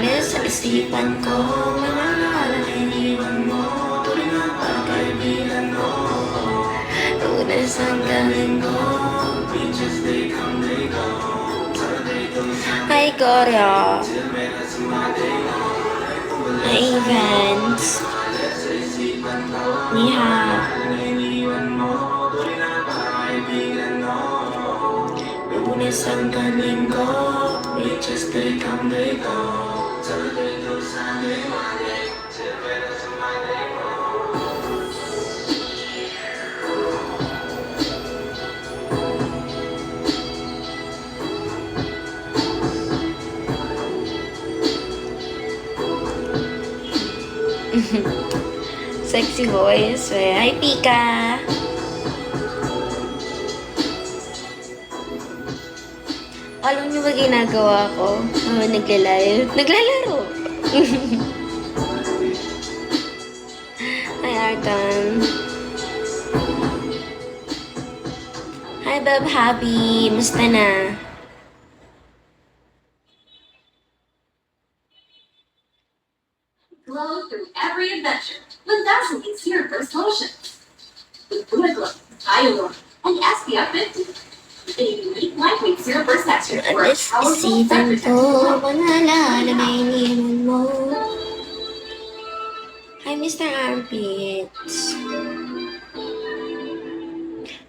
Alis sa isipan ko, mga iniwan mo, tuloy na pagkaibigan mo. Lunes hanggang linggo, beaches they come, they go. Hi, Korea. Hi, Evans. Ni hao. Lunes hanggang linggo, beaches they come, they go. Saturday to Sunday, Monday, Tuesday to Monday. Sexy voice. Hi, Pika. Alam niyo ba ginagawa ko? Nagla-live. Naglalaro. Hi, Arton. Hi, Beb Happy. Musta na? Glow through every adventure with Vaseline Serum Burst Lotion. With Buddha Glow, Hyaluronic, and SPF 50. A unique lightweight serum burst texture for a Alis powerful isipan sun ko, protection. panalala na iniwan mo. Hi, Mr. Armpits.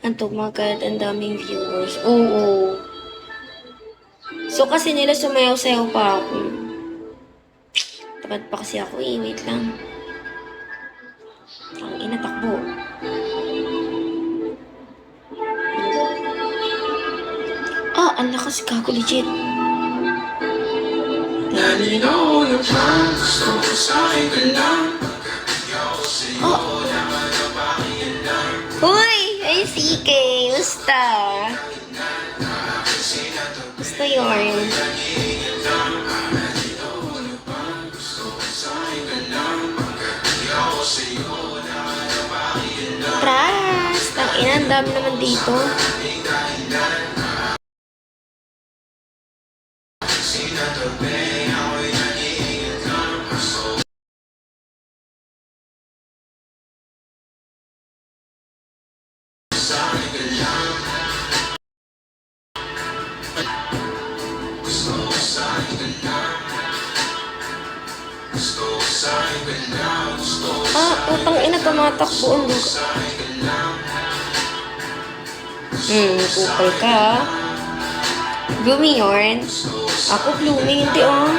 Ang tumagat, ang daming viewers. Oo. So, kasi nila sumayaw-sayaw pa ako. Tamad pa kasi ako eh. Wait lang. Ang inatakbo. Ah, ang lakas gago, legit. Kanino yung plan, gusto ko sa'kin ka lang. Oh. Uy! Ay, CK! Musta? Gusto yun. Tras! Tangina, ang dami naman dito. Ah, utang ina, tumatakbo ang lugar. Kupal ka. Blooming yarn. Ako blooming, hindi oh.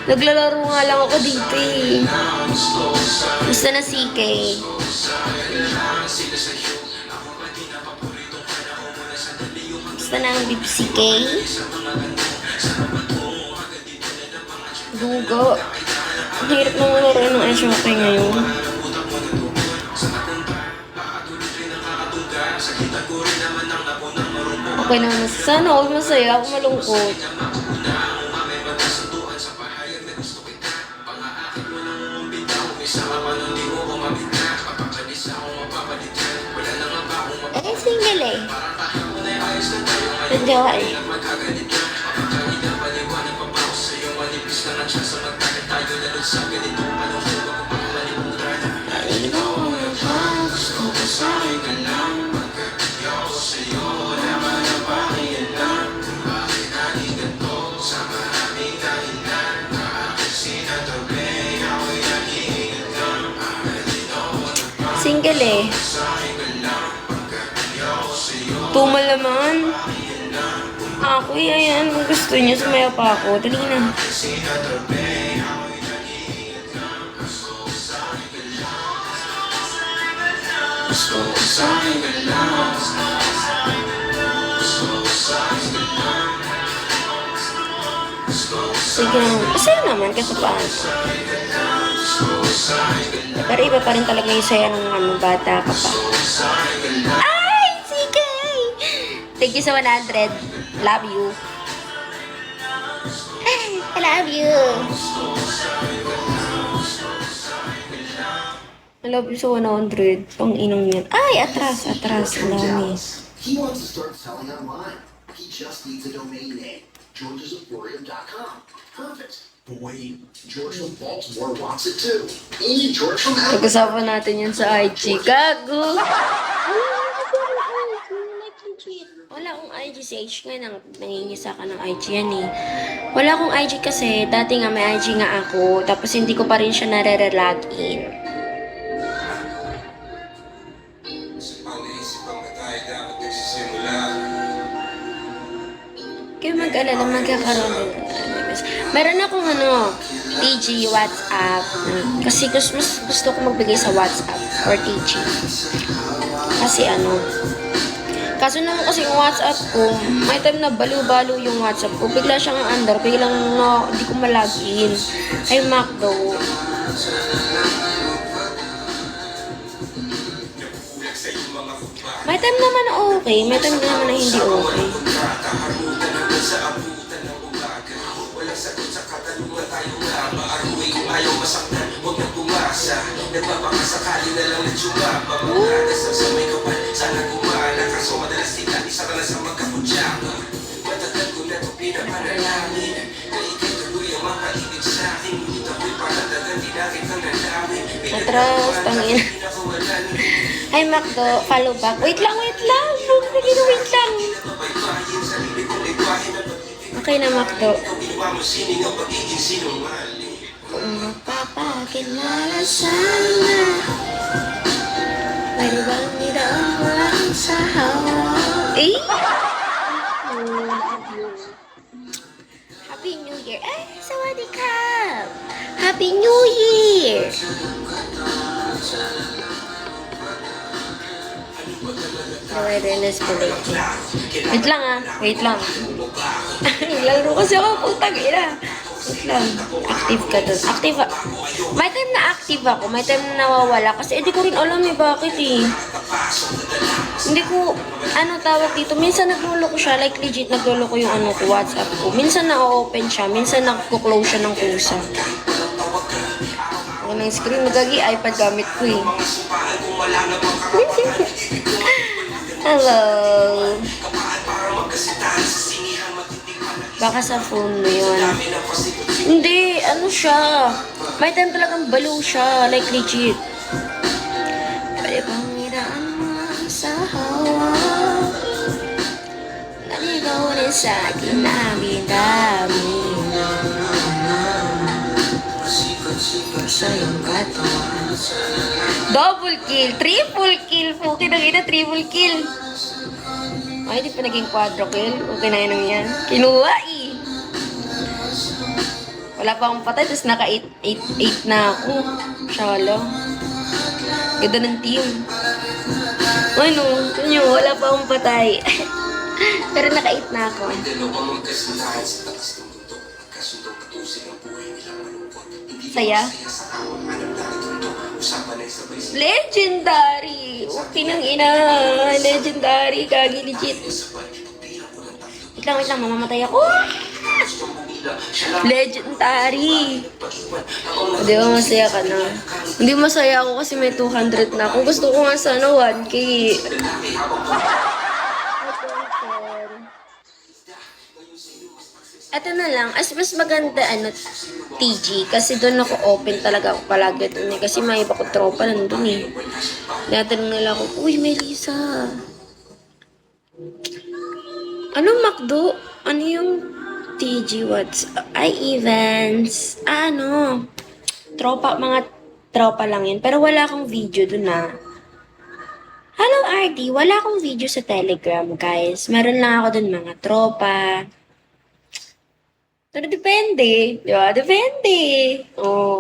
Naglalaro nga lang ako dito eh. Gusto na CK. Gusto na ang CK. Dugo. Ang hirap naman laruin ng ice hockey ngayon. Okay naman. Sana ako masaya. Ako malungkot. Eh, single eh. Nagjawa eh. Single eh. Tumal naman. Ako yan. Kung gusto niyo, sumaya pa ako. Dali na. Sige lang. Masaya naman kasi paano. Pero iba pa rin talaga yung saya ng bata ka pa. Ay! Sige! Thank you sa 100. Love you. I love you. I love you sa 100. Pang inong yan. Ay! Atras! Atras! Ang dami. He wants to start selling online. He just needs a domain name. George'sAquarium.com. Perfect. But wait, George from Baltimore wants it too. And George from Alabama. Pag-usapan natin yun sa IG. Gago! Wala akong IG si H ngayon. Nangingisa ka ng IG yan eh. Wala akong IG kasi. Dati nga may IG nga ako. Tapos hindi ko pa rin siya nare-login. Kaya mag-alala, magkakaroon din. Meron akong TG, WhatsApp. Kasi mas gusto ko magbigay sa WhatsApp or TG. Kasi kaso naman kasi yung WhatsApp ko, may time na baliw-baliw yung WhatsApp ko. Bigla siyang under, biglang hindi ko malagin. Ay, Macdo. May time naman na okay, may time din naman na hindi okay. Atras, tangin. Ay, Macdo, follow back. Wait lang. Wait lang. Okay na, Macdo. Kung mapapakilala sana, pwede bang nidaan mo lang sa hawa? Eh? Happy New Year. Ay, sawadee ka. Happy New Year. Awareness ko lately. Wait lang. Naglaro kasi ako, putang ina. Wait lang. Active ka dun. May time na active ako, may time na nawawala. Kasi hindi ko rin alam bakit eh. Hindi ko, tawag dito. Minsan naglolo ko siya, like legit naglolo ko yung WhatsApp ko. Minsan na-open siya, minsan nag-close siya ng kusa. Ng screen, nagagi iPad gamit ko eh. Hello. Baka sa phone mo yun. Hindi, siya. May time talagang baliw siya, like legit. Pwede bang iraan mo sa hawa? Naligaw rin sa akin dami-dami. Double kill, triple kill, puki na kita, triple kill. Ay, di pa naging quadro kill. Okay na yun yan. Kinuha eh. Wala pa akong patay, tapos naka 8 na ako. Shala. Ganda ng team. Wala pa akong patay. Pero naka 8 na ako. Saya? Legendary! Okay nang ina. Legendary. Kagi legit. Wait lang. Mamamatay ako. Legendary. Hindi ba masaya ka na? Hindi masaya ako kasi may 200 na. Kung gusto ko nga sana 1K. Ito na lang, mas maganda TG, kasi doon ako open talaga ako palagi doon eh. Kasi may iba ko tropa nandun eh. Natanong nila ako, uy, Melissa. Anong Macdo? Ano yung TG what's events? Mga tropa lang yun. Pero wala akong video doon Hello RD, wala akong video sa Telegram guys. Meron lang ako doon mga tropa. Pero depende. Di ba? Depende.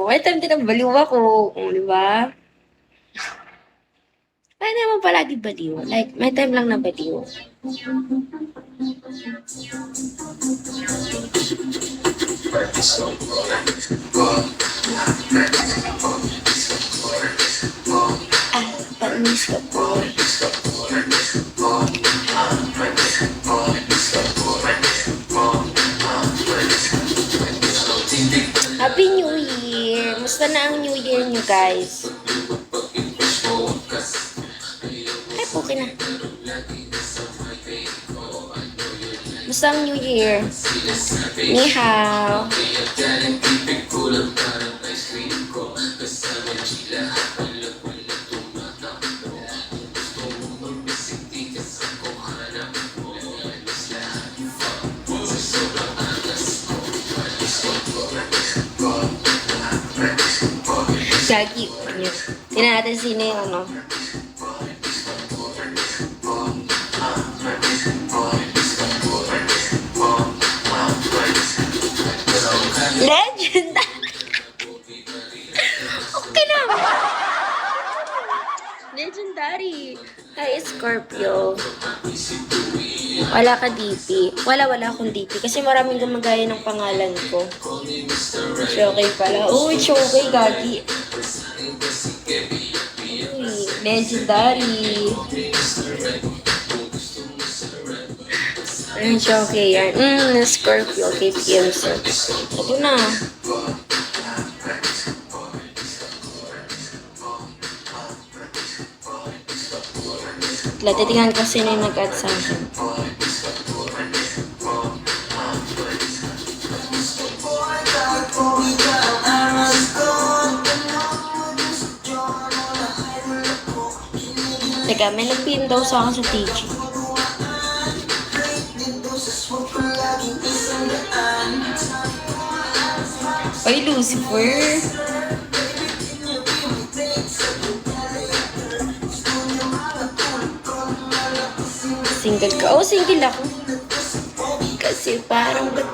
May time din ang baliw ako. Di ba? May naman palagi baliw. Like, may time lang na baliw. Panis ka po. Happy New Year! Musta na ang New Year nyo, guys? Ay, okay na. Basta ang New Year. Ni hao. Gagi. Tingnan natin sino yung ano. Legend! Okay na! Legendary! Hi, Scorpio. Wala ka DP. Wala akong DP. Kasi maraming gumagaya ng pangalan ko. Shokey pala. Uy, Shokey, gagi. Uy, legendary. Ayun, Shokey yan. Scorpio, KPM sir. Ito na. Titingnan ko sino yung nag-add sa akin. Teka, may nag-pin daw sa akin sa TG. Ay, Lucifer. Single ka? Oh, single ako. Kasi parang ba't